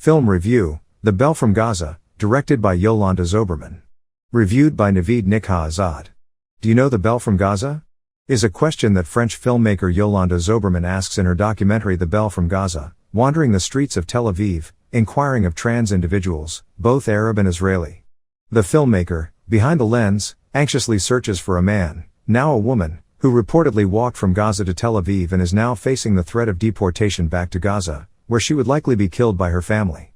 Film review, The Belle from Gaza, directed by Yolande Zauberman. Reviewed by Navid, Nikkhah, Azad. Do you know The Belle from Gaza? Is a question that French filmmaker Yolande Zauberman asks in her documentary The Belle from Gaza, wandering the streets of Tel Aviv, inquiring of trans individuals, both Arab and Israeli. The filmmaker, behind the lens, anxiously searches for a man, now a woman, who reportedly walked from Gaza to Tel Aviv and is now facing the threat of deportation back to Gaza, where she would likely be killed by her family.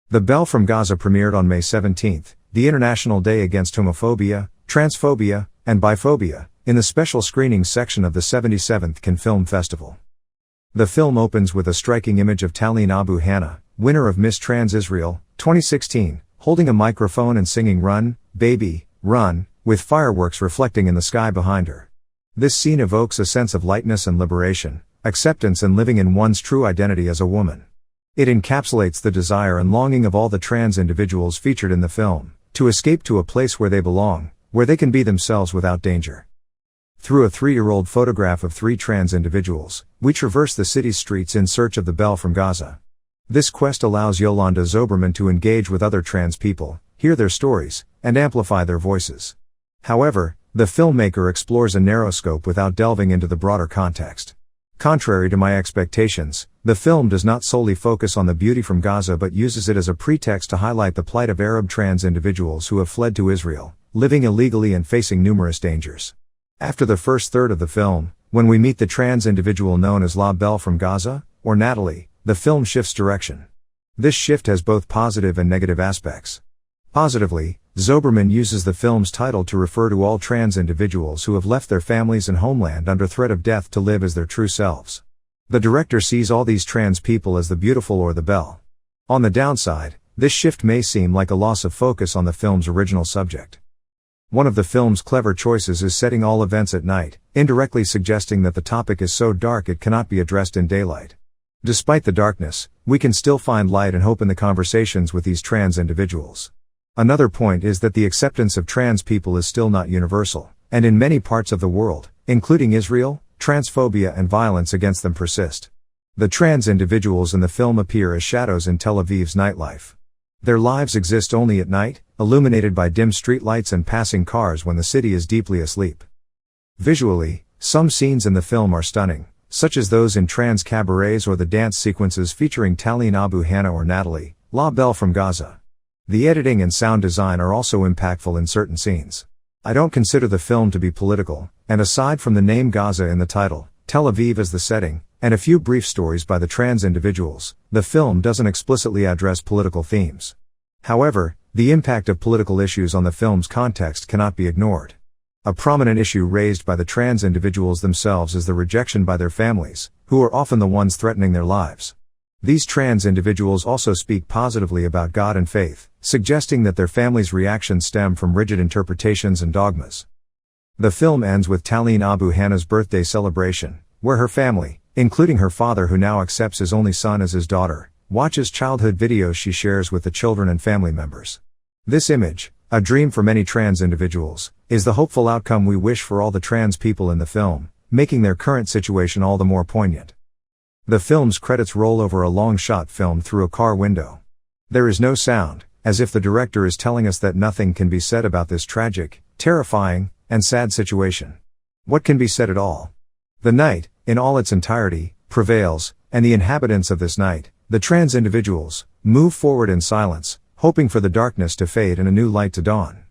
The Belle from Gaza premiered on May 17, the International Day Against Homophobia, Transphobia, and Biphobia, in the special screenings section of the 77th Cannes Film Festival. The film opens with a striking image of Talene Abu Hanna, winner of Miss Trans Israel, 2016, holding a microphone and singing "Run, Baby, Run," with fireworks reflecting in the sky behind her. This scene evokes a sense of lightness and liberation, acceptance and living in one's true identity as a woman. It encapsulates the desire and longing of all the trans individuals featured in the film, to escape to a place where they belong, where they can be themselves without danger. Through a 3-year-old photograph of 3 trans individuals, we traverse the city's streets in search of the Belle from Gaza. This quest allows Yolande Zauberman to engage with other trans people, hear their stories, and amplify their voices. However, the filmmaker explores a narrow scope without delving into the broader context. Contrary to my expectations, the film does not solely focus on the beauty from Gaza but uses it as a pretext to highlight the plight of Arab trans individuals who have fled to Israel, living illegally and facing numerous dangers. After the first third of the film, when we meet the trans individual known as La Belle from Gaza, or Natalie, the film shifts direction. This shift has both positive and negative aspects. Positively, Zauberman uses the film's title to refer to all trans individuals who have left their families and homeland under threat of death to live as their true selves. The director sees all these trans people as the beautiful or the Belle. On the downside, this shift may seem like a loss of focus on the film's original subject. One of the film's clever choices is setting all events at night, indirectly suggesting that the topic is so dark it cannot be addressed in daylight. Despite the darkness, we can still find light and hope in the conversations with these trans individuals. Another point is that the acceptance of trans people is still not universal, and in many parts of the world, including Israel, transphobia and violence against them persist. The trans individuals in the film appear as shadows in Tel Aviv's nightlife. Their lives exist only at night, illuminated by dim streetlights and passing cars when the city is deeply asleep. Visually, some scenes in the film are stunning, such as those in trans cabarets or the dance sequences featuring Talene Abu Hanna or Natalie, La Belle from Gaza. The editing and sound design are also impactful in certain scenes. I don't consider the film to be political, and aside from the name Gaza in the title, Tel Aviv as the setting, and a few brief stories by the trans individuals, the film doesn't explicitly address political themes. However, the impact of political issues on the film's context cannot be ignored. A prominent issue raised by the trans individuals themselves is the rejection by their families, who are often the ones threatening their lives. These trans individuals also speak positively about God and faith, suggesting that their families' reactions stem from rigid interpretations and dogmas. The film ends with Talene Abu Hanna's birthday celebration, where her family, including her father who now accepts his only son as his daughter, watches childhood videos she shares with the children and family members. This image, a dream for many trans individuals, is the hopeful outcome we wish for all the trans people in the film, making their current situation all the more poignant. The film's credits roll over a long shot filmed through a car window. There is no sound, as if the director is telling us that nothing can be said about this tragic, terrifying, and sad situation. What can be said at all? The night, in all its entirety, prevails, and the inhabitants of this night, the trans individuals, move forward in silence, hoping for the darkness to fade and a new light to dawn.